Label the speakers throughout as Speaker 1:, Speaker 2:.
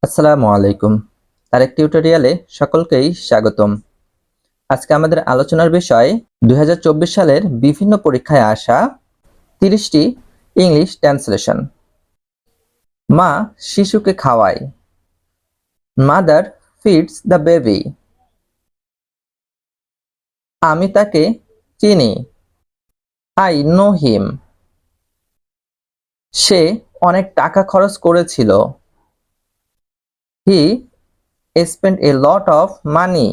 Speaker 1: আসসালামু আলাইকুম। আরেক টিউটোরিয়ালে সকলকেই স্বাগতম। আজকে আমাদের আলোচনার বিষয় 2024 সালের বিভিন্ন পরীক্ষায় আসা 30টি ইংলিশ ট্রান্সলেশন। মা শিশুকে খাওয়ায়। Mother feeds the baby. আমি তাকে চিনি। I know him. সে অনেক টাকা খরচ করেছিল। He spent A lot of money.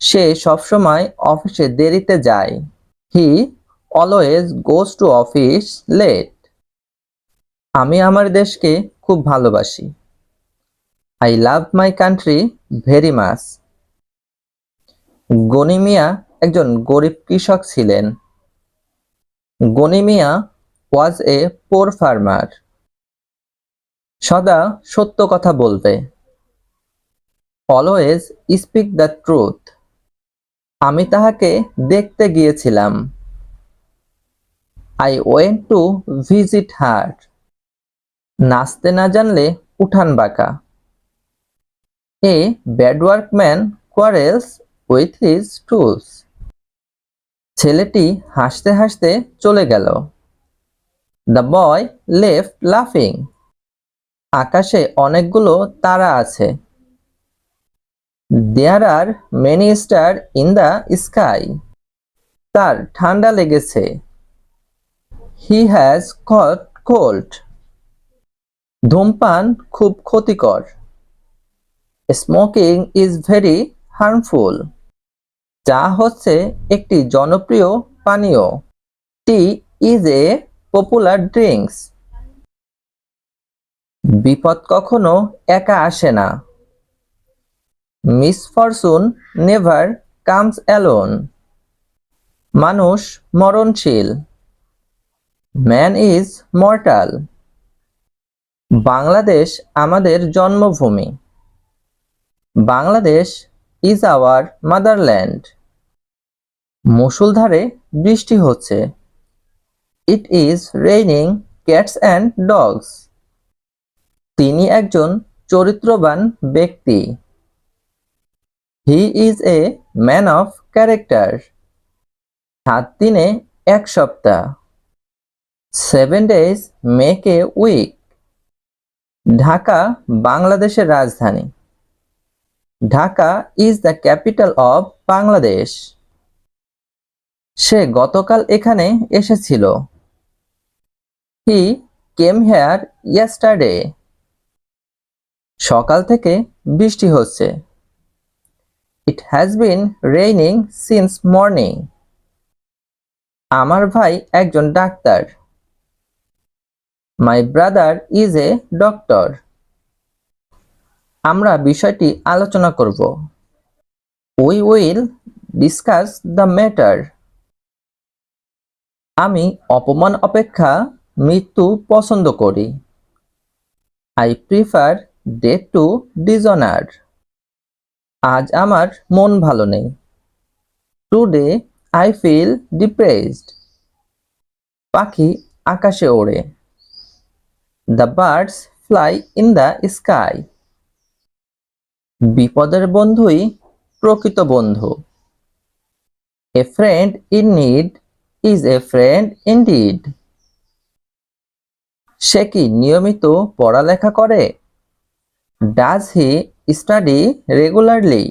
Speaker 1: সে সবসময় অফিসে দেরিতে যায়। He always goes to office late. আমি আমার দেশকে খুব ভালোবাসি। I love my country very much. Gani Mia একজন গরিব কৃষক ছিলেন। Gani Mia was a poor farmer. সদা সত্য কথা বলবে। Always speak the truth. আমি তাহাকে দেখতে গিয়েছিলাম। I went to visit her. নাচতে না জানলে উঠান বাঁকা। A bad workman quarrels with his tools. ছেলেটি হাসতে হাসতে চলে গেল। দ্য বয় লেফট লাফিং। আকাশে অনেকগুলো তারা আছে। There are many star in the sky. তার ঠান্ডা লেগেছে। He has caught cold. ধূমপান খুব ক্ষতিকর। Smoking is very harmful. চা হচ্ছে একটি জনপ্রিয় পানীয়। Tea is a popular drinks. বিপদ কখনো একা আসে না। Misfortune never comes alone. মানুষ মরণশীল। Man is mortal. বাংলাদেশ আমাদের জন্মভূমি। Bangladesh is our motherland. মুষলধারে বৃষ্টি হচ্ছে। It is raining cats and dogs. তিনি একজন চরিত্রবান ব্যক্তি। He is a man of character. 7 দিনে 1 সপ্তাহ। 7 days make a week. Dhaka বাংলাদেশের রাজধানী। Dhaka is the capital of Bangladesh. সে গতকাল এখানে এসেছিল। He came here yesterday. সকাল থেকে বৃষ্টি হচ্ছে। It has been raining since morning. আমার ভাই একজন ডাক্তার। My brother is a doctor. আমরা বিষয়টি আলোচনা করব। We will discuss the matter. আমি অপমান অপেক্ষা মৃত্যু পছন্দ করি। I prefer death to dishonour. আজ আমার মন ভালো নেই। Today I feel depressed. পাখি আকাশে ওড়ে। The birds fly in the sky. বিপদের বন্ধুই প্রকৃত বন্ধু। A friend in need is a friend indeed. সে কি নিয়মিত পড়ালেখা করে? Does he study regularly?